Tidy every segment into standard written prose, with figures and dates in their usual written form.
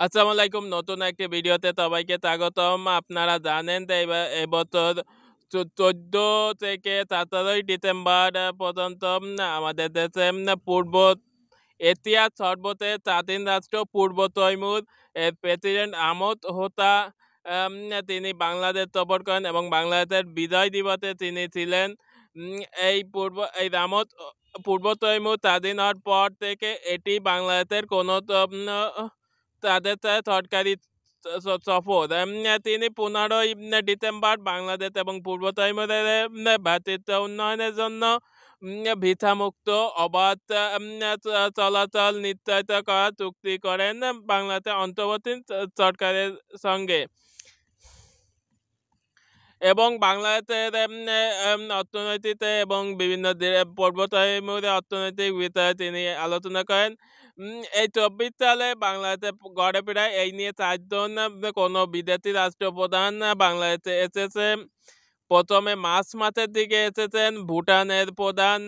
আসসালামু আলাইকুম। নতুন একটি ভিডিওতে সবাইকে স্বাগতম। আপনারা জানেন যে এবছর 14 থেকে 17 ডিসেম্বর পর্যন্ত আমাদের দেশে পূর্ব এশিয়ার সর্বশেষ স্বাধীন রাষ্ট্র পূর্ব তৈমুর এর প্রেসিডেন্ট আমদ হোতা আম তিনি বাংলাদেশ সফর করেন এবং বাংলাদেশের বিজয় দিবসে তিনি ছিলেন। উম এই রামত পূর্ব তৈমুর স্বাধীন হওয়ার পর থেকে এটি বাংলাদেশের কোনো তাদের সরকারি সফর। তিনি 15ই ডিসেম্বর বাংলাদেশ এবং পূর্ব তৈমুরের ভ্রাতৃত্ব উন্নয়নের জন্য ভিসামুক্ত অবাধ চলাচল নিশ্চয়তা করার চুক্তি করেন বাংলাদেশের অন্তর্বর্তী সরকারের সঙ্গে। এবং বাংলাদেশের অর্থনীতিতে এবং বিভিন্ন পূর্ব তৈমুরের অর্থনৈতিক বিষয়ে তিনি আলোচনা করেন। এই 24 সালে বাংলাদেশে গড়ে প্রায় এই নিয়ে 4 জন কোনো বিদেশি রাষ্ট্রপ্রধান বাংলাদেশে এসেছে। প্রথমে মার্চ মাসের দিকে এসেছেন ভুটানের প্রধান,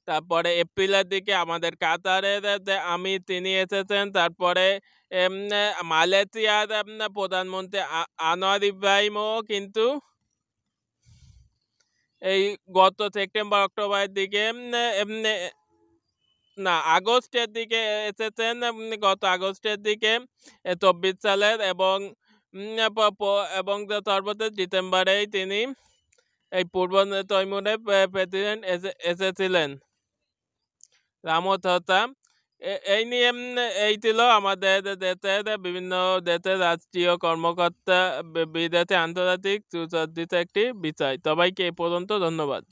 তারপরে এপ্রিলের দিকে আমাদের কাতারের যে আমির তিনি এসেছেন, তারপরে মালয়েশিয়ার প্রধানমন্ত্রী আনোয়ার ইব্রাহিমও কিন্তু এই গত সেপ্টেম্বর অক্টোবরের দিকে না আগস্টের দিকে এসেছেন, গত আগস্টের দিকে 24 সালের এবং এবং সর্বশেষ ডিসেম্বরেই তিনি এই পূর্ব তৈমুরের প্রেসিডেন্ট এসেছিলেন রামত হোতা। এই নিয়ে এই ছিল আমাদের দেশের বিভিন্ন দেশের রাষ্ট্রীয় কর্মকর্তা বিদেশে আন্তর্জাতিক সুসজ্জিত একটি বিষয়। সবাইকে এ পর্যন্ত ধন্যবাদ।